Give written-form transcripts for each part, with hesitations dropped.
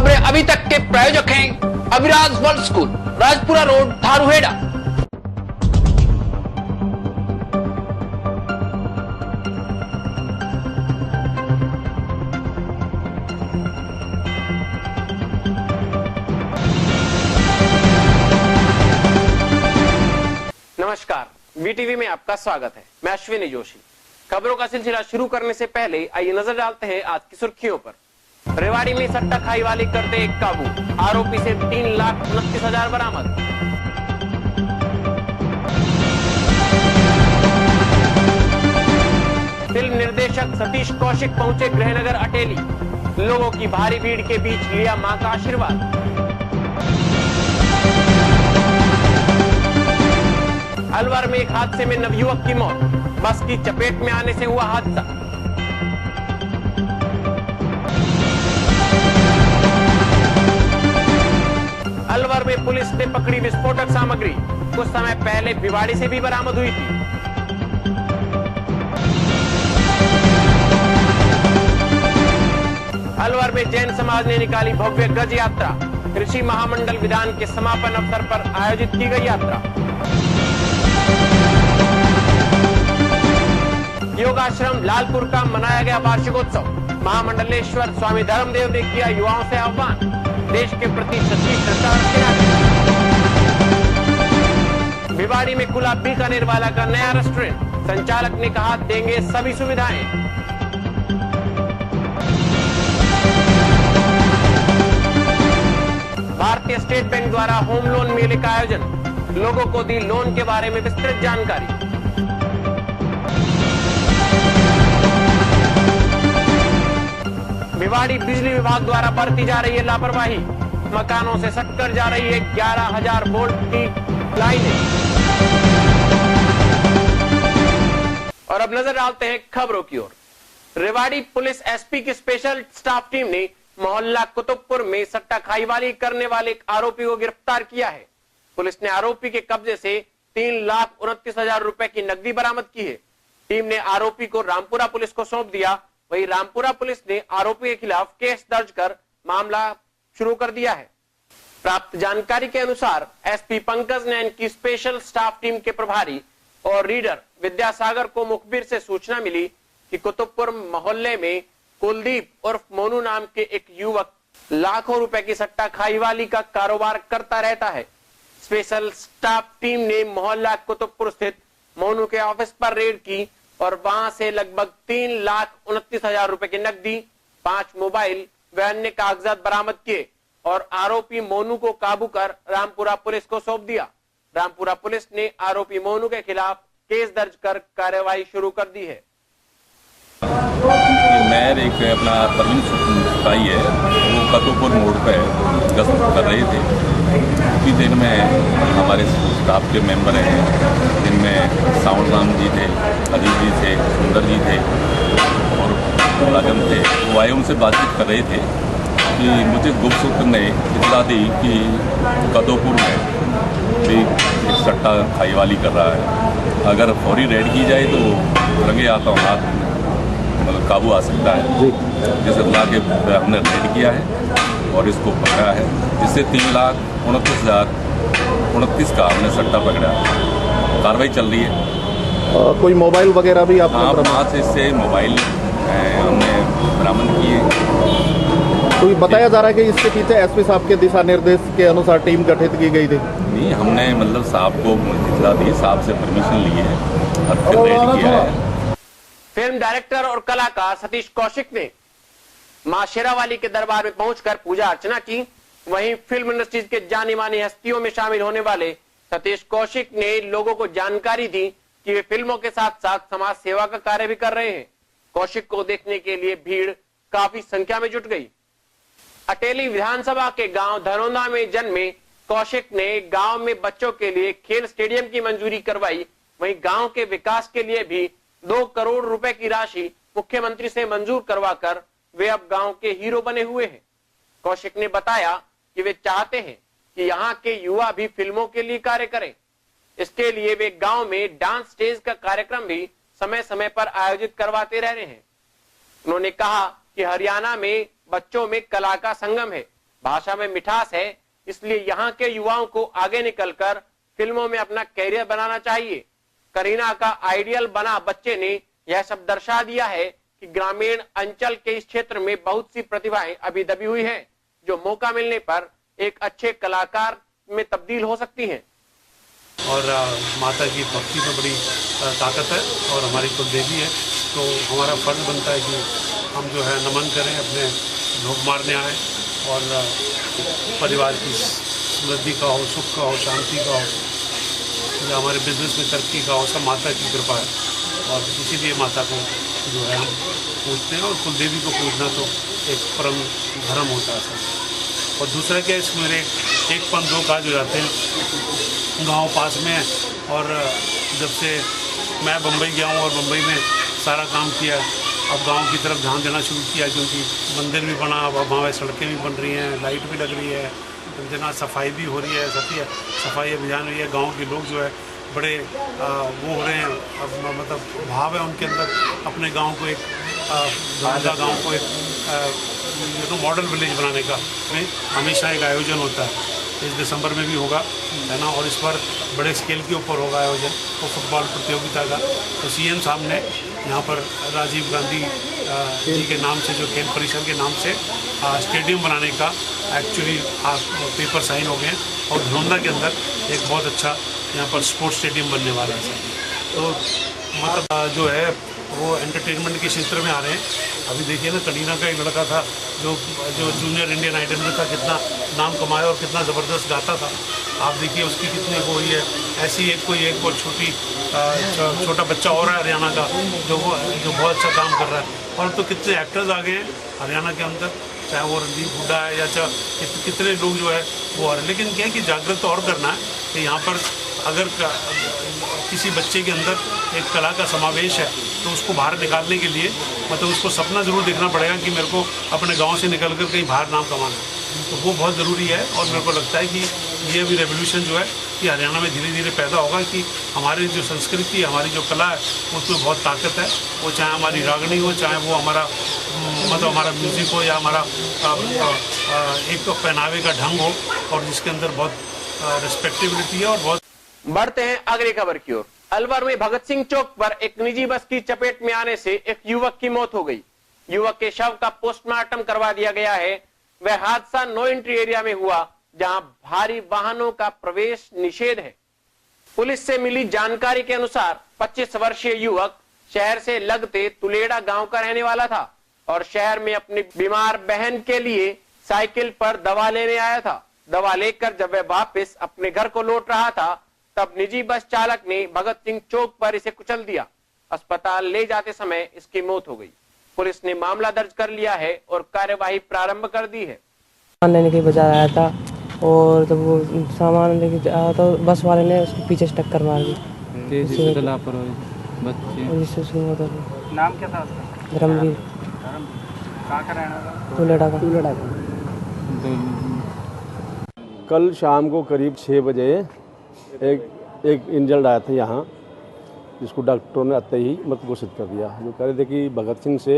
खबरें अभी तक के प्रायोजक हैं Aviraj world school, Rajpura road, Dharuhera. नमस्कार, वीटीवी में आपका स्वागत है। मैं अश्विनी जोशी। खबरों का सिलसिला शुरू करने से पहले आइए नजर डालते हैं आज की सुर्खियों पर। रेवाड़ी में सट्टा खाई वाली करते एक काबू, आरोपी से 3,29,000 बरामद। फिल्म निर्देशक सतीश कौशिक पहुंचे गृहनगर अटेली, लोगों की भारी भीड़ के बीच लिया मां का आशीर्वाद। अलवर में एक हादसे में नवयुवक की मौत, बस की चपेट में आने से हुआ हादसा। अलवर में पुलिस ने पकड़ी विस्फोटक सामग्री, कुछ समय पहले भिवाड़ी से भी बरामद हुई थी। अलवर में जैन समाज ने निकाली भव्य गज यात्रा, कृषि महामंडल विधान के समापन अवसर पर आयोजित की गई यात्रा। योगाश्रम लालपुर का मनाया गया वार्षिकोत्सव, महामंडलेश्वर स्वामी धर्मदेव ने किया युवाओं से आह्वान, देश के प्रति सच्ची श्रद्धा रखना। भिवाड़ी में खुला बीकानेर वाला का नया रेस्टोरेंट, संचालक ने कहा देंगे सभी सुविधाएं। भारतीय स्टेट बैंक द्वारा होम लोन मेले का आयोजन, लोगों को दी लोन के बारे में विस्तृत जानकारी। भिवाड़ी बिजली विभाग द्वारा बरती जा रही है लापरवाही, मकानों से सटकर जा रही है 11,000 वोल्ट की लाइनें। और अब नजर डालते हैं खबरों की ओर। रेवाड़ी पुलिस एसपी की स्पेशल स्टाफ टीम ने मोहल्ला कुतुबपुर में सट्टा खाईवाली करने वाले एक आरोपी को गिरफ्तार किया है। पुलिस ने आरोपी के कब्जे से 3,29,000 रुपए की नकदी बरामद की है। टीम ने आरोपी को रामपुरा पुलिस को सौंप दिया। वहीं रामपुरा पुलिस ने आरोपी के खिलाफ केस दर्ज कर मामला शुरू कर दिया है। प्राप्त जानकारी के अनुसार एसपी पंकज नैन की स्पेशल स्टाफ टीम के प्रभारी और रीडर विद्यासागर को मुखबिर से सूचना मिली कि कुतुबपुर मोहल्ले में कुलदीप उर्फ मोनू नाम के एक युवक लाखों रुपए की सट्टा खाईवाली का कारोबार करता रहता है। स्पेशल स्टाफ टीम ने मोहल्ला कुतुबपुर स्थित मोनू के ऑफिस पर रेड की और वहां से लगभग 3,29,000 रुपए की नकदी, 5 मोबाइल व अन्य कागजात बरामद किए और आरोपी मोनू को काबू कर रामपुरा पुलिस को सौंप दिया। रामपुरा पुलिस ने आरोपी मोनू के खिलाफ केस दर्ज कर कार्यवाही शुरू कर दी है। मैं एक अपना परवीन सिपाही है, वो कतुपुर मोड़ पे गश्त कर रहे थे। उसी दिन में हमारे स्टाफ के मेंबर हैं, जिनमें साउंड राम जी थे, अजीत जी थे, सुंदर जी थे और मुलाजम थे। वो आए उनसे बातचीत कर रहे थे कि मुझे गुप्त सूत्र ने इतला दी कि कतुपुर में भी एक सट्टा खाईवाली कर रहा है, अगर फौरी रेड की जाए तो रंगे हाथों हाथ मतलब काबू आ सकता है। जिसे बुला के हमने रेड किया है और इसको पकड़ा है, जिससे 3,29,029 का हमने सट्टा पकड़ा। कार्रवाई चल रही है। कोई मोबाइल वगैरह भी आपने? हाँ, 5 से मोबाइल हमने बरामद किए। तो बताया जा रहा है कि इसके पीछे एसपी साहब के दिशा निर्देश के अनुसार टीम गठित की गई थी। नहीं, हमने मतलब साहब को इतला दी, साहब से परमिशन ली है और फिर रेड किया है। फिल्म डायरेक्टर और कलाकार सतीश कौशिक ने मां शेरावाली के दरबार में पहुंचकर पूजा अर्चना की। वहीं फिल्म इंडस्ट्रीज के जानी मानी हस्तियों में शामिल होने वाले सतीश कौशिक ने लोगों को जानकारी दी कि वे फिल्मों के साथ साथ समाज सेवा का कार्य भी कर रहे हैं। कौशिक को देखने के लिए भीड़ काफी संख्या में जुट गई। अटेली विधानसभा के गांव धनौंदा में जन्मे कौशिक ने गांव में बच्चों के लिए खेल स्टेडियम की मंजूरी करवाई। वहीं गांव के विकास के लिए भी 2 करोड़ रुपए की राशि मुख्यमंत्री से मंजूर करवाकर वे अब गांव के हीरो बने हुए हैं। कौशिक ने बताया कि वे चाहते हैं कि यहाँ के युवा भी फिल्मों के लिए कार्य करें। इसके लिए वे गांव में डांस स्टेज का कार्यक्रम भी समय समय पर आयोजित करवाते रह रहे हैं। उन्होंने कहा कि हरियाणा में बच्चों में कला का संगम है। भाषा में मिठास है, इसलिए यहाँ के युवाओं को आगे निकलकर फिल्मों में अपना कैरियर बनाना चाहिए। करीना का आइडियल बना बच्चे ने यह सब दर्शा दिया है कि ग्रामीण अंचल के इस क्षेत्र में बहुत सी प्रतिभाएं अभी दबी हुई हैं, जो मौका मिलने पर एक अच्छे कलाकार में तब्दील हो सकती हैं। और माता की भक्ति में बड़ी ताकत है और हमारी कुल देवी है, तो हमारा फर्ज बनता है कि हम जो है नमन करें, अपने भोग मारने आए और परिवार की समृद्धि का हो, सुख का हो, शांति का हो, या हमारे बिजनेस में तरक्की का हो, सब माता की कृपा है। और इसीलिए माता को जो है हम पूजते हैं, और कुल देवी को पूजना तो एक परम धर्म होता है सब। और दूसरा क्या है, इसमें मेरे एक पन दो काज हो जाते हैं। गांव पास में है और जब से मैं बम्बई गया हूँ और बम्बई में सारा काम किया, अब गांव की तरफ ध्यान देना शुरू किया, क्योंकि मंदिर भी बना, अब वहाँ सड़कें भी बन रही हैं, लाइट भी लग रही है, जना सफाई भी हो रही है, सफाई अभियान हुई है। गाँव के लोग जो है बड़े वो हो रहे हैं, अब मतलब भाव है उनके अंदर अपने गांव को एक गांव को एक मॉडल विलेज बनाने का। हमेशा एक आयोजन होता है, इस दिसंबर में भी होगा, है ना, और इस बार बड़े स्केल के ऊपर होगा आयोजन, वो फुटबॉल प्रतियोगिता का। तो सीएम साहब ने यहाँ पर राजीव गांधी जी के नाम से, जो खेल परिषद के नाम से स्टेडियम बनाने का एक्चुअली पेपर साइन हो गए हैं, और धनौंदा के अंदर एक बहुत अच्छा यहाँ पर स्पोर्ट्स स्टेडियम बनने वाला है। तो मतलब जो है वो एंटरटेनमेंट के क्षेत्र में आ रहे हैं। अभी देखिए ना, करीना का एक लड़का था जो जूनियर इंडियन आइडल में था, कितना नाम कमाया और कितना ज़बरदस्त गाता था। आप देखिए उसकी कितनी वो हुई है। ऐसी एक बहुत छोटा बच्चा और है हरियाणा का जो बहुत अच्छा काम कर रहा है। और तो कितने एक्टर्स आ गए हैं हरियाणा के अंदर, चाहे वो रणदीप हुड्डा है या चाहे कितने लोग जो है वो आ रहे हैं। लेकिन क्या है कि जागृत और करना है कि यहाँ पर अगर किसी बच्चे के अंदर एक कला का समावेश है तो उसको बाहर निकालने के लिए मतलब उसको सपना ज़रूर देखना पड़ेगा कि मेरे को अपने गांव से निकलकर कहीं बाहर नाम कमाना है। तो वो बहुत ज़रूरी है, और मेरे को लगता है कि ये अभी रेवोल्यूशन जो है कि हरियाणा में धीरे धीरे पैदा होगा, कि हमारी जो संस्कृति, हमारी जो कला है उसमें बहुत ताकत है। वो चाहे हमारी रागनी हो, चाहे वो हमारा मतलब हमारा म्यूज़िक हो, या हमारा एक पहनावे का ढंग हो, और जिसके अंदर बहुत रिस्पेक्टिबिलिटी है और बहुत। बढ़ते हैं अगली खबर की ओर। अलवर में भगत सिंह चौक पर एक निजी बस की चपेट में आने से एक युवक की मौत हो गई। युवक के शव का पोस्टमार्टम करवा दिया गया है। वह हादसा नो एंट्री एरिया में हुआ, जहां भारी वाहनों का प्रवेश निषेध है। पुलिस से मिली जानकारी के अनुसार 25 वर्षीय युवक शहर से लगते तुलेड़ा गांव का रहने वाला था और शहर में अपनी बीमार बहन के लिए साइकिल पर दवा लेने आया था। दवा लेकर जब वह वापस अपने घर को लौट रहा था, तब निजी बस चालक ने भगत सिंह चौक पर इसे कुचल दिया। अस्पताल ले जाते समय इसकी मौत हो गई। पुलिस ने मामला दर्ज कर लिया है और कार्यवाही प्रारंभ कर दी है। सामान लेने के बजा आया था, और जब वो सामान लेके आया तो बस वाले ने उसके पीछे से टक्कर मार दी। जिससे उसकी मौत हो गई। नाम क्या था उसका? धर्मवीर। कहाँ का रहना था? तुलेड़ा का। कल शाम को करीब 6 बजे एक इंजर्ड आया था यहाँ, जिसको डॉक्टरों ने आते ही मृत घोषित कर दिया। जो कह रहे थे कि भगत सिंह से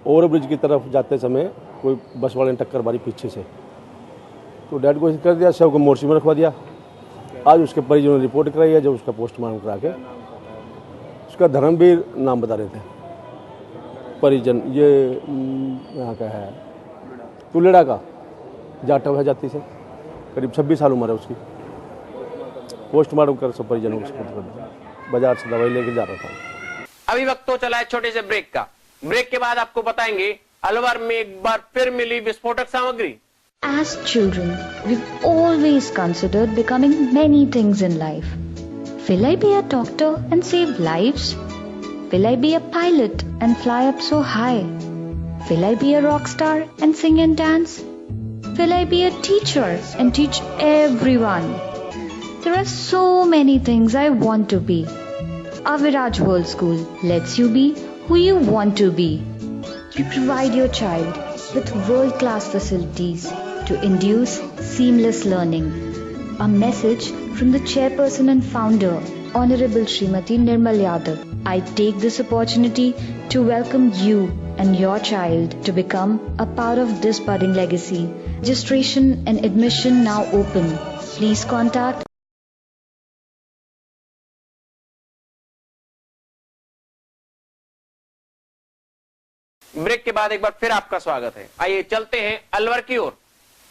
ओवरब्रिज की तरफ जाते समय कोई बस वाले ने टक्कर मारी पीछे से, तो डेड घोषित कर दिया। शव को मोर्ची में रखवा दिया। आज उसके परिजनों ने रिपोर्ट कराई है, जब उसका पोस्टमार्टम करा के उसका धर्मवीर नाम बता रहे थे परिजन। ये यहाँ का है तुलेड़ा का, जाटव है जाति से, करीब 26 साल उम्र है उसकी। पोस्टमार्टम कर सब परिजनों को बाजार से दवाई लेके जा रहा था। अभी वक्त तो चला है छोटे से ब्रेक का। ब्रेक के बाद आपको बताएंगे अलवर में एक बार फिर मिली विस्फोटक सामग्री। As children, we've always considered becoming many things in life. Will I be a doctor and save lives? Will I be a pilot and fly up so high? Will I be a rock star and sing and dance? Will I be a teacher and teach everyone? There are so many things I want to be. Aviraj World School lets you be who you want to be. We provide your child with world-class facilities to induce seamless learning. A message from the chairperson and founder, Honorable Srimati Nirmal Yadav. I take this opportunity to welcome you and your child to become a part of this budding legacy Registration and admission now open. Please contact break के बाद एक बार फिर आपका स्वागत है। आइए चलते हैं अलवर की ओर।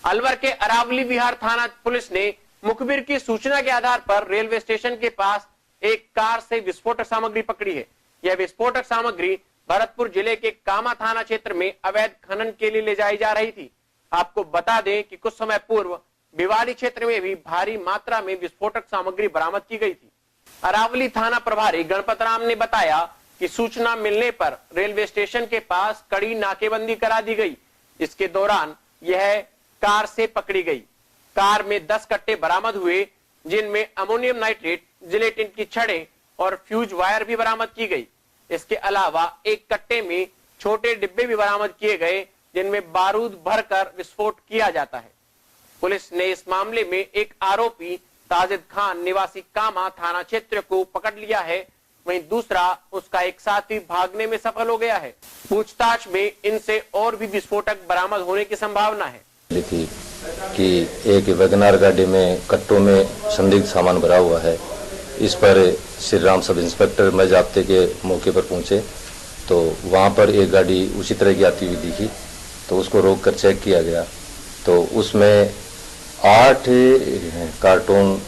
अलवर के अरावली विहार थाना पुलिस ने मुखबिर की सूचना के आधार पर रेलवे स्टेशन के पास एक कार से विस्फोटक सामग्री पकड़ी है। यह विस्फोटक सामग्री भरतपुर जिले के कामा थाना क्षेत्र में अवैध खनन के लिए ले जाई जा रही थी। आपको बता दें कि कुछ समय पूर्व भिवाड़ी क्षेत्र में भी भारी मात्रा में विस्फोटक सामग्री बरामद की गई थी। अरावली थाना प्रभारी गणपत राम ने बताया कि सूचना मिलने पर रेलवे स्टेशन के पास कड़ी नाकेबंदी करा दी गई। इसके दौरान यह कार से पकड़ी गई। कार में 10 कट्टे बरामद हुए, जिनमें अमोनियम नाइट्रेट, जिलेटिन की छड़ें और फ्यूज वायर भी बरामद की गई। इसके अलावा एक कट्टे में छोटे डिब्बे भी बरामद किए गए, जिनमें बारूद भरकर विस्फोट किया जाता है। पुलिस ने इस मामले में एक आरोपी ताजिद खान निवासी कामा थाना क्षेत्र को पकड़ लिया है। वहीं दूसरा उसका एक साथी भागने में सफल हो गया है। पूछताछ में इनसे और भी विस्फोटक बरामद होने की संभावना है। थी कि एक वैगनार गाड़ी में कट्टों में संदिग्ध सामान भरा हुआ है। इस पर श्री राम सब इंस्पेक्टर मैं जाब्ते के मौके पर पहुंचे तो वहां पर एक गाड़ी उसी तरह की आती हुई दिखी, तो उसको रोक कर चेक किया गया तो उसमें 8 कार्टून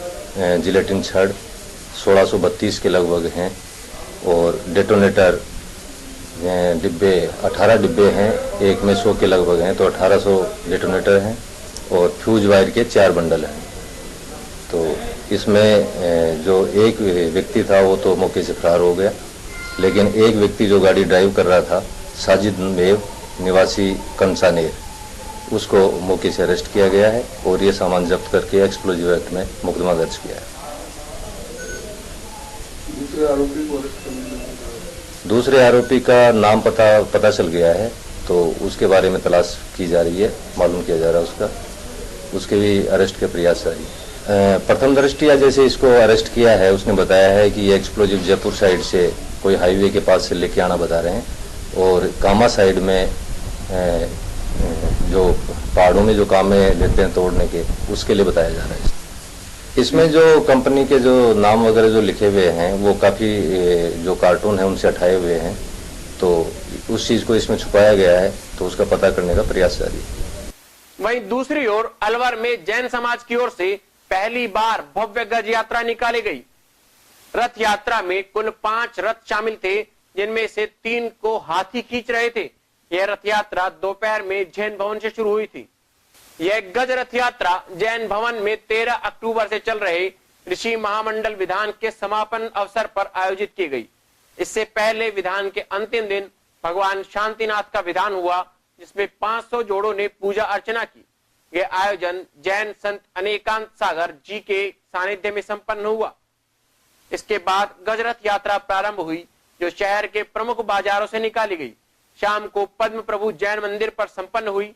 जिलेटिन छड़ 1632 के लगभग हैं और डेटोनेटर डिब्बे 18 डिब्बे हैं, एक में 100 के लगभग हैं, तो 1800 डेटोनेटर हैं और फ्यूज वायर के 4 बंडल हैं। तो इसमें जो एक व्यक्ति था वो तो मौके से फरार हो गया, लेकिन एक व्यक्ति जो गाड़ी ड्राइव कर रहा था साजिद मेव निवासी कंसानेर, उसको मौके से अरेस्ट किया गया है और ये सामान जब्त करके एक्सप्लोजिव एक्ट में मुकदमा दर्ज किया है। दूसरे आरोपी का नाम पता चल गया है, तो उसके बारे में तलाश की जा रही है, मालूम किया जा रहा है उसके भी अरेस्ट के प्रयास जारी है। प्रथम दृष्टिया जैसे इसको अरेस्ट किया है, उसने बताया है कि ये एक्सप्लोजिव जयपुर साइड से कोई हाईवे के पास से लेके आना बता रहे हैं और कामा साइड में जो पहाड़ों में जो काम में लेते हैं तोड़ने के, उसके लिए बताया जा रहा है। इसमें जो कंपनी के जो नाम वगैरह जो लिखे हुए हैं वो काफ़ी जो कार्टून है उनसे हटाए हुए हैं, तो उस चीज़ को इसमें छुपाया गया है, तो उसका पता करने का प्रयास जारी है। वहीं दूसरी ओर अलवर में जैन समाज की ओर से पहली बार भव्य गज यात्रा निकाली गई। रथ यात्रा में कुल 5 रथ शामिल थे, जिनमें से 3 को हाथी खींच रहे थे। यह रथ यात्रा दोपहर में जैन भवन से शुरू हुई थी। यह गज रथ यात्रा जैन भवन में 13 अक्टूबर से चल रहे ऋषि महामंडल विधान के समापन अवसर पर आयोजित की गई। इससे पहले विधान के अंतिम दिन भगवान शांतिनाथ का विधान हुआ, जिसमें 500 जोड़ों ने पूजा अर्चना की। यह आयोजन जैन संत अनेकांत सागर जी के सानिध्य में संपन्न हुआ। इसके बाद गजरथ यात्रा प्रारंभ हुई, जो शहर के प्रमुख बाजारों से निकाली गई। शाम को पद्म प्रभु जैन मंदिर पर संपन्न हुई।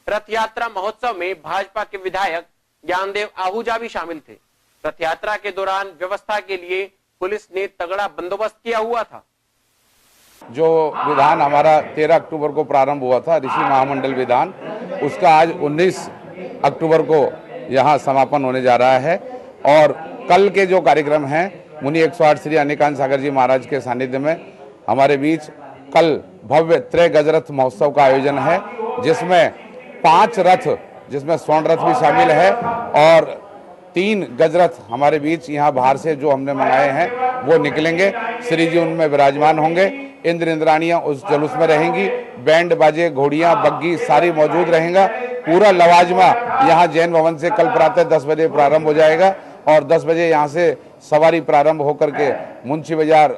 रथ यात्रा महोत्सव में भाजपा के विधायक ज्ञानदेव आहूजा भी शामिल थे। रथ यात्रा के दौरान व्यवस्था के लिए पुलिस ने तगड़ा बंदोबस्त किया हुआ था। जो विधान हमारा 13 अक्टूबर को प्रारंभ हुआ था, ऋषि महामंडल विधान, उसका आज 19 अक्टूबर को यहाँ समापन होने जा रहा है। और कल के जो कार्यक्रम हैं, मुनि 108 श्री अनेकांत सागर जी महाराज के सानिध्य में हमारे बीच कल भव्य त्रय गजरथ महोत्सव का आयोजन है, जिसमें 5 रथ, जिसमें स्वर्ण रथ भी शामिल है और 3 गजरथ हमारे बीच यहाँ बाहर से जो हमने मंगाए हैं वो निकलेंगे। श्री जी उनमें विराजमान होंगे। इंद्र इंद्राणियाँ उस जुलूस में रहेंगी। बैंड बाजे, घोड़ियाँ, बग्गी सारी मौजूद रहेंगे। पूरा लवाजमा यहाँ जैन भवन से कल प्रातः 10 बजे प्रारंभ हो जाएगा और 10 बजे यहाँ से सवारी प्रारंभ होकर के मुंशी बाजार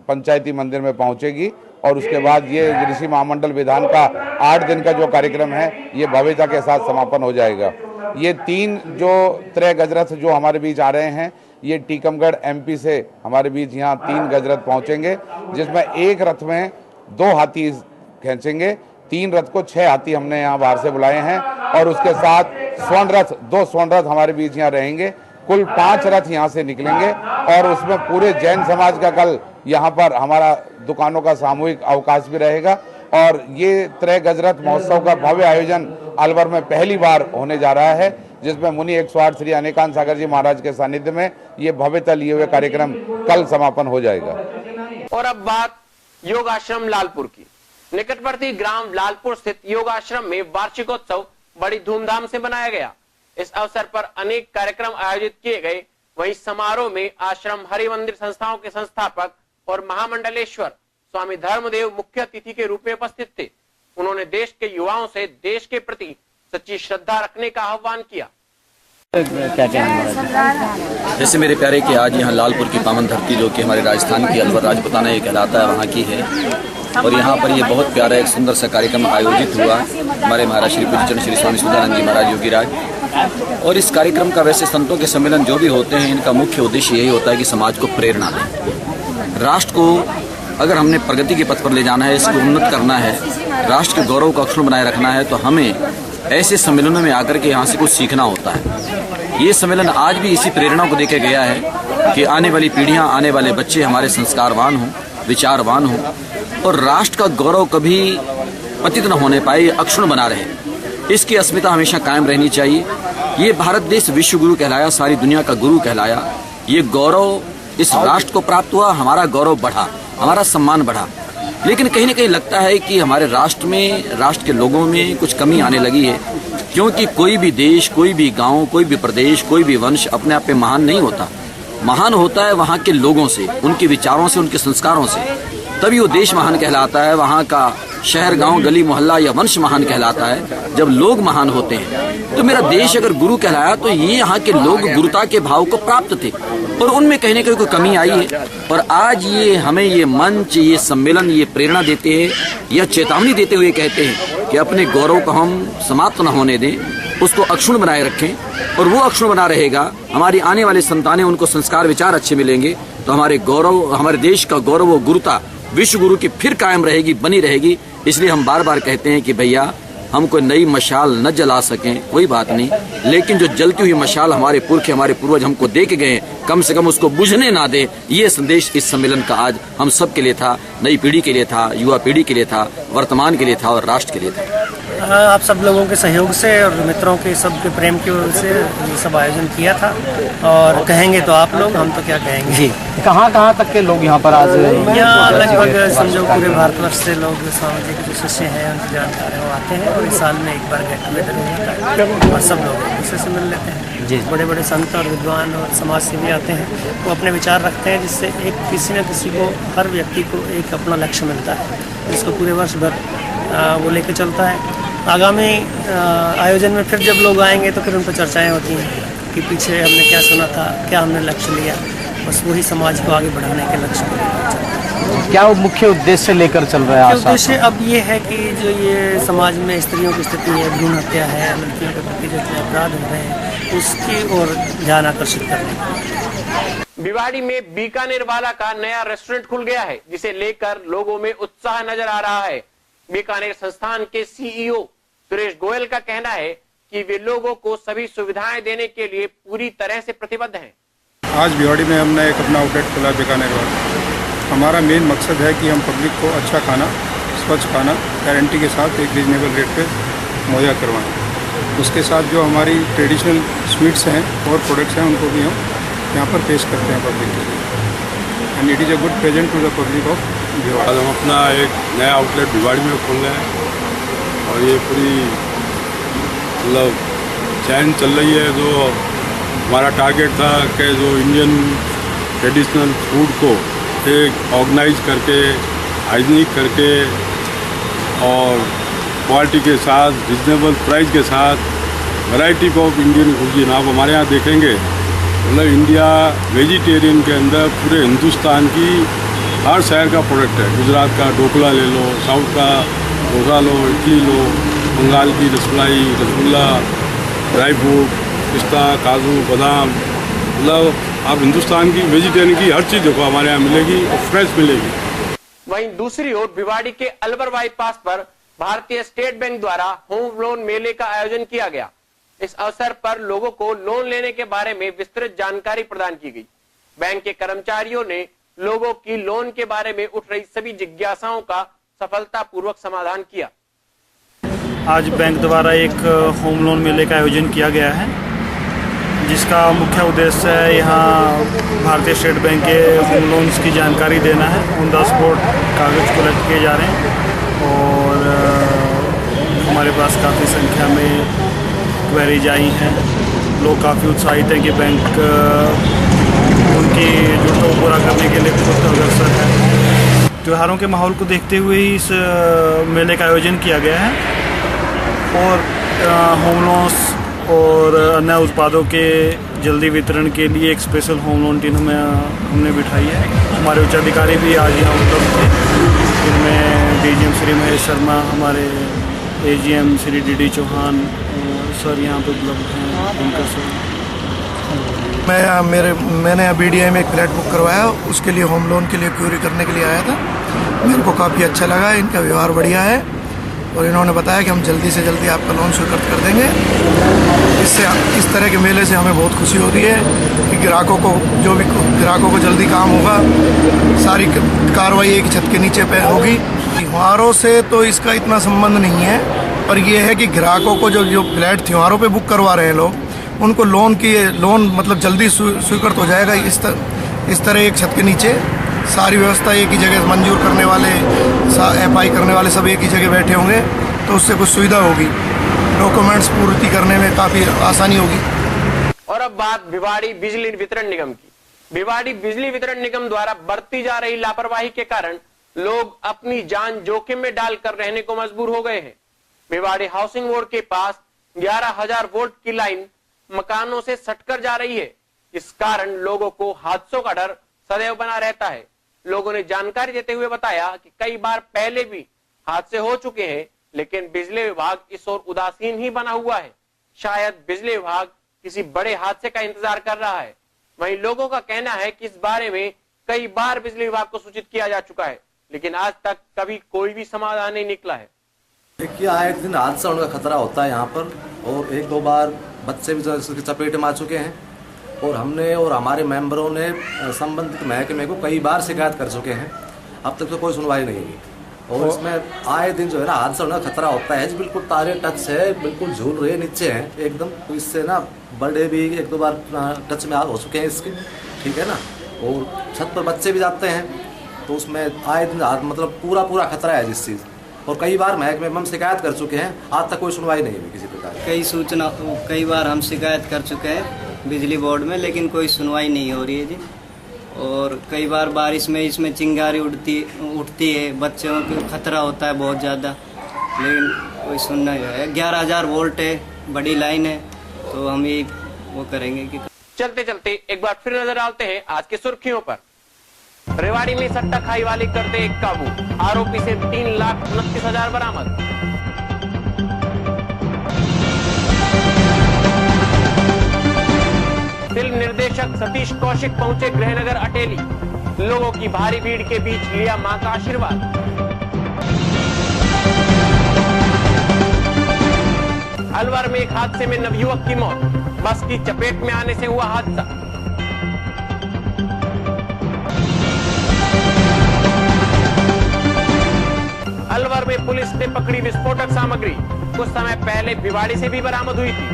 पंचायती मंदिर में पहुँचेगी और उसके बाद ये ऋषि महामंडल विधान का 8 दिन का जो कार्यक्रम है ये भव्यता के साथ समापन हो जाएगा। ये 3 जो त्रय गजरथ जो हमारे बीच आ रहे हैं, ये टीकमगढ़ एमपी से हमारे बीच यहाँ 3 गजरथ पहुँचेंगे, जिसमें एक रथ में 2 हाथी खींचेंगे। 3 रथ को 6 हाथी हमने यहाँ बाहर से बुलाए हैं और उसके साथ स्वर्ण रथ 2 स्वर्ण रथ हमारे बीच यहाँ रहेंगे। कुल 5 रथ यहाँ से निकलेंगे और उसमें पूरे जैन समाज का कल यहाँ पर हमारा दुकानों का सामूहिक अवकाश भी रहेगा। और ये त्रय गजरथ महोत्सव का भव्य आयोजन अलवर में पहली बार होने जा रहा है, जिसमें मुनि 108 श्री अनेकांत सागर जी महाराज के सानिध्य में ये भव्यता लिए हुए कार्यक्रम कल समापन हो जाएगा। और अब बात योग आश्रम लालपुर की। निकटवर्ती ग्राम लालपुर स्थित योग आश्रम में वार्षिकोत्सव बड़ी धूमधाम से मनाया गया। इस अवसर पर अनेक कार्यक्रम आयोजित किए गए। वहीं समारोह में आश्रम हरि मंदिर संस्थाओं के संस्थापक और महामंडलेश्वर स्वामी धर्मदेव मुख्य अतिथि के रूप में उपस्थित थे। उन्होंने देश के युवाओं से देश के प्रति सच्ची श्रद्धा रखने का आह्वान किया। जैसे मेरे प्यारे कि आज यहाँ लालपुर की पावन धरती जो कि हमारे राजस्थान की अलवर राजपुताना ये कहलाता है, वहाँ की है। और यहाँ पर ये बहुत प्यारा एक सुंदर सा कार्यक्रम आयोजित हुआ हमारे महाराज श्री पूज्य श्री स्वामी सुधानंद जी महाराज योगी राज। और इस कार्यक्रम का वैसे संतों के सम्मेलन जो भी होते हैं, इनका मुख्य उद्देश्य यही होता है कि समाज को प्रेरणा दें। राष्ट्र को अगर हमने प्रगति के पथ पर ले जाना है, इसको उन्नत करना है, राष्ट्र के गौरव को अक्षुण्ण बनाए रखना है, तो हमें ऐसे सम्मेलनों में आकर के यहाँ से कुछ सीखना होता है। ये सम्मेलन आज भी इसी प्रेरणा को देके गया है कि आने वाली पीढ़ियाँ, आने वाले बच्चे हमारे संस्कारवान हों, विचारवान हों और राष्ट्र का गौरव कभी पतित न होने पाए, अक्षुण्ण बना रहे। इसकी अस्मिता हमेशा कायम रहनी चाहिए। ये भारत देश विश्व गुरु कहलाया, सारी दुनिया का गुरु कहलाया। ये गौरव इस राष्ट्र को प्राप्त हुआ, हमारा गौरव बढ़ा, हमारा सम्मान बढ़ा। लेकिन कहीं न कहीं लगता है कि हमारे राष्ट्र में, राष्ट्र के लोगों में कुछ कमी आने लगी है, क्योंकि कोई भी देश, कोई भी गांव, कोई भी प्रदेश, कोई भी वंश अपने आप में महान नहीं होता। महान होता है वहाँ के लोगों से, उनके विचारों से, उनके संस्कारों से, तभी वो देश महान कहलाता है। वहाँ का शहर, गांव, गली, मोहल्ला या वंश महान कहलाता है जब लोग महान होते हैं। तो मेरा देश अगर गुरु कहलाया तो ये यहाँ के लोग गुरुता के भाव को प्राप्त थे और उनमें कहीं न कहीं कोई कमी आई है। और आज ये हमें ये मंच, ये सम्मेलन ये प्रेरणा देते हैं, यह चेतावनी देते हुए कहते हैं कि अपने गौरव को हम समाप्त न होने दें, उसको अक्षुण्ण बनाए रखें। और वो अक्षुण्ण बना रहेगा, हमारी आने वाली संतानें, उनको संस्कार विचार अच्छे मिलेंगे, तो हमारे गौरव, हमारे देश का गौरव और गुरुता विश्व गुरु की फिर कायम रहेगी, बनी रहेगी। इसलिए हम बार बार कहते हैं कि भैया हम कोई नई मशाल न जला सकें कोई बात नहीं, लेकिन जो जलती हुई मशाल हमारे पुरख, हमारे पूर्वज हमको दे के गए, कम से कम उसको बुझने ना दे। ये संदेश इस सम्मेलन का आज हम सब के लिए था, नई पीढ़ी के लिए था, युवा पीढ़ी के लिए था, वर्तमान के लिए था और राष्ट्र के लिए था। आप सब लोगों के सहयोग से और मित्रों के सबके प्रेम की वजह से ये सब आयोजन किया था। और कहेंगे तो आप लोग, हम तो क्या कहेंगे जी। कहाँ तक के लोग यहाँ पर आज? यहाँ लगभग समझो पूरे भारतवर्ष से लोग स्वामी जी के जो शिष्य हैं, उनकी जानकार हैं, वो आते हैं और इस साल में एक बार गेट टुगेदर हो जाता है और सब लोग एक दूसरे से मिल लेते हैं जी। बड़े बड़े संत और विद्वान और समाज सेवी आते हैं, वो अपने विचार रखते हैं, जिससे एक किसी न किसी को, हर व्यक्ति को एक अपना लक्ष्य मिलता है, जिसको पूरे वर्ष भर वो लेके चलता है। आगामी आयोजन में फिर जब लोग आएंगे तो फिर उन पर चर्चाएं होती हैं कि पीछे हमने क्या सुना था, क्या हमने लक्ष्य लिया, बस वही समाज को आगे बढ़ाने के लक्ष्य को लेकर चल रहा है। क्या मुख्य उद्देश्य लेकर चल रहा है? उद्देश्य अब ये है कि जो ये समाज में स्त्रियों की स्थिति है, भ्रूण हत्या है, लड़कियों के प्रति जो अपराध हो रहे हैं, उसकी ओर ध्यान आकर्षित करने। भिवाड़ी में बीकानेर वाला का नया रेस्टोरेंट खुल गया है, जिसे लेकर लोगों में उत्साह नजर आ रहा है। बीकानेर संस्थान के सीईओ सुरेश गोयल का कहना है कि वे लोगों को सभी सुविधाएं देने के लिए पूरी तरह से प्रतिबद्ध हैं। आज भिवाड़ी में हमने एक अपना आउटलेट खोला बीकानेर वाला। हमारा मेन मकसद है कि हम पब्लिक को अच्छा खाना, स्वच्छ खाना गारंटी के साथ एक रीजनेबल रेट पे मुहैया करवाएं। उसके साथ जो हमारी ट्रेडिशनल स्वीट्स हैं और प्रोडक्ट्स हैं, उनको भी हम यहाँ पर पेश करते हैं पब्लिक के लिए। And it is a good present to the public of Bhiwadi. हम अपना एक नया आउटलेट भिवाड़ी में खोल रहे हैं और ये पूरी मतलब चैन चल रही है। जो हमारा टारगेट था कि जो इंडियन ट्रेडिशनल फूड को एक ऑर्गेनाइज करके, हाइजीनिक करके और क्वालिटी के साथ, रिजनेबल प्राइस के साथ, वैरायटी ऑफ इंडियन कुजीन आप हमारे यहाँ देखेंगे। मतलब इंडिया वेजिटेरियन के अंदर पूरे हिंदुस्तान की हर शहर का प्रोडक्ट है। गुजरात का ढोकला ले लो, साउथ का डोसा लो, इडली लो, बंगाल की रसमलाई, रसगुल्ला, ड्राई फ्रूट, पिस्ता, काजू, बादाम, मतलब आप हिंदुस्तान की वेजिटेरियन की हर चीज़ देखो हमारे यहाँ मिलेगी और फ्रेश मिलेगी। वहीं दूसरी ओर भिवाड़ी के अलवर बाईपास पर भारतीय स्टेट बैंक द्वारा होम लोन मेले का आयोजन किया गया। इस अवसर पर लोगों को लोन लेने के बारे में विस्तृत जानकारी प्रदान की गई। बैंक के कर्मचारियों ने लोगों की लोन के बारे में उठ रही सभी जिज्ञासाओं का सफलतापूर्वक समाधान किया। आज बैंक द्वारा एक होम लोन मेले का आयोजन किया गया है, जिसका मुख्य उद्देश्य है यहाँ भारतीय स्टेट बैंक के होम लोन्स की जानकारी देना है। ऑन द स्पॉट कागज़ कलेक्ट किए जा रहे हैं और हमारे पास काफ़ी संख्या में क्वेरीज आई हैं। लोग काफ़ी उत्साहित हैं कि बैंक उनकी ज़रूरतों को पूरा करने के लिए खुद अग्रसर है। त्योहारों के माहौल को देखते हुए ही इस मेले का आयोजन किया गया है और होम लोन्स और अन्य उत्पादों के जल्दी वितरण के लिए एक स्पेशल होम लोन टीम हमने बिठाई है। हमारे उच्चाधिकारी भी आज यहाँ उपलब्ध थे, जिनमें डीजीएम श्री महेश शर्मा, हमारे AGM Shri D D Chauhan sir यहाँ पे उपलब्ध हैं। उनका सर मैंने BDI में एक फ्लैट बुक करवाया, उसके लिए होम लोन के लिए क्यूरी करने के लिए आया था। मेरे को काफ़ी अच्छा लगा, इनका व्यवहार बढ़िया है और इन्होंने बताया कि हम जल्दी से जल्दी आपका लोन स्वीकृत कर देंगे। इससे इस तरह के मेले से हमें बहुत खुशी हो रही है कि ग्राहकों को जल्दी काम होगा, सारी कार्रवाई एक छत के नीचे पे होगी। त्योहारों से तो इसका इतना संबंध नहीं है, पर यह है कि ग्राहकों को जो फ्लैट त्योहारों पे बुक करवा रहे हैं लोग, उनको लोन मतलब जल्दी स्वीकृत हो जाएगा। इस तरह एक छत के नीचे सारी व्यवस्था एक ही जगह मंजूर करने वाले, FI करने वाले सब एक ही जगह बैठे होंगे, तो उससे कुछ सुविधा होगी, डॉक्यूमेंट्स पूर्ति करने में काफ़ी आसानी होगी। और अब बात भिवाड़ी बिजली वितरण निगम की। भिवाड़ी बिजली वितरण निगम द्वारा बरती जा रही लापरवाही के कारण लोग अपनी जान जोखिम में डालकर रहने को मजबूर हो गए हैं। भिवाड़ी हाउसिंग बोर्ड के पास 11,000 वोल्ट की लाइन मकानों से सटकर जा रही है। इस कारण लोगों को हादसों का डर सदैव बना रहता है। लोगों ने जानकारी देते हुए बताया कि कई बार पहले भी हादसे हो चुके हैं, लेकिन बिजली विभाग इस ओर उदासीन ही बना हुआ है। शायद बिजली विभाग किसी बड़े हादसे का इंतजार कर रहा है। वहीं लोगों का कहना है कि इस बारे में कई बार बिजली विभाग को सूचित किया जा चुका है, लेकिन आज तक कभी कोई भी समाधान नहीं निकला है। देखिए, आए दिन हादसा होने का खतरा होता है यहाँ पर, और 1-2 बार बच्चे भी उसकी चपेट में आ चुके हैं और हमने और हमारे मेंबरों ने संबंधित महकमे को कई बार शिकायत कर चुके हैं। अब तक तो कोई सुनवाई नहीं हुई और इसमें आए दिन जो है ना हादसा होने का खतरा होता है। बिल्कुल तारे टच है, बिल्कुल झूल रहे नीचे हैं एकदम, तो इससे ना बड़े भी 1-2 बार टच में हो चुके हैं इसके, ठीक है ना, और छत पर बच्चे भी जाते हैं, तो उसमें आए दिन मतलब पूरा खतरा है जिस चीज़। और कई बार महकमे में हम शिकायत कर चुके हैं, आज तक कोई सुनवाई नहीं हुई किसी प्रकार। कई बार हम शिकायत कर चुके हैं बिजली बोर्ड में, लेकिन कोई सुनवाई नहीं हो रही है जी। और कई बार बारिश में इसमें चिंगारी उठती है, बच्चों को खतरा होता है बहुत ज़्यादा, लेकिन कोई सुनना ही है। 11,000 वोल्ट है, बड़ी लाइन है, तो हम ये वो करेंगे कि चलते चलते एक बार फिर नजर डालते हैं आज की सुर्खियों पर। रेवाड़ी में सट्टा खाई वाली करते एक काबू, आरोपी से 3,29,000 बरामद। फिल्म निर्देशक सतीश कौशिक पहुंचे गृहनगर अटेली, लोगों की भारी भीड़ के बीच लिया मां का आशीर्वाद। अलवर में एक हादसे में नवयुवक की मौत, बस की चपेट में आने से हुआ हादसा। अलवर में पुलिस ने पकड़ी विस्फोटक सामग्री, कुछ समय पहले भिवाड़ी से भी बरामद हुई थी।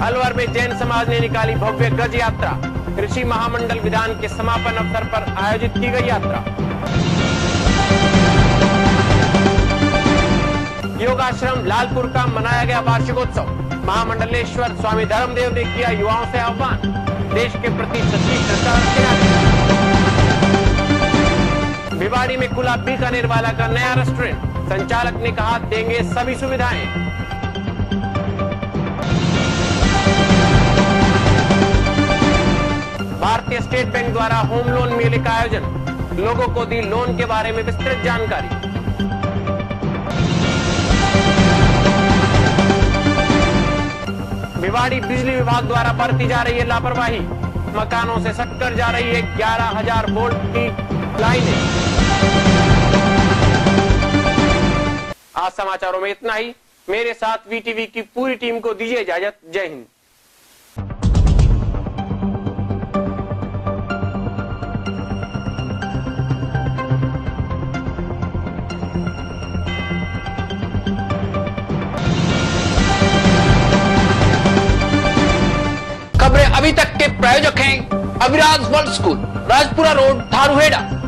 अलवर में जैन समाज ने निकाली भव्य गज यात्रा, ऋषि महामंडल विधान के समापन अवसर पर आयोजित की गई यात्रा। योगाश्रम लालपुर का मनाया गया वार्षिकोत्सव, महामंडलेश्वर स्वामी धर्मदेव ने किया युवाओं से आह्वान, देश के प्रति सच्ची श्रद्धा रखने। भिवाड़ी में खुला बीकानेर वाला का नया रेस्टोरेंट, संचालक ने कहा देंगे सभी सुविधाएं। भारतीय स्टेट बैंक द्वारा होम लोन मेले का आयोजन, लोगों को दी लोन के बारे में विस्तृत जानकारी। भिवाड़ी बिजली विभाग द्वारा बरती जा रही है लापरवाही, मकानों से सटकर जा रही है 11,000 वोल्ट की लाइनें। आज समाचारों में इतना ही। मेरे साथ वीटीवी की पूरी टीम को दीजिए इजाजत। जय हिंद। अभी तक के प्रायोजक हैं Aviraj world school, Rajpura road, Dharuhera.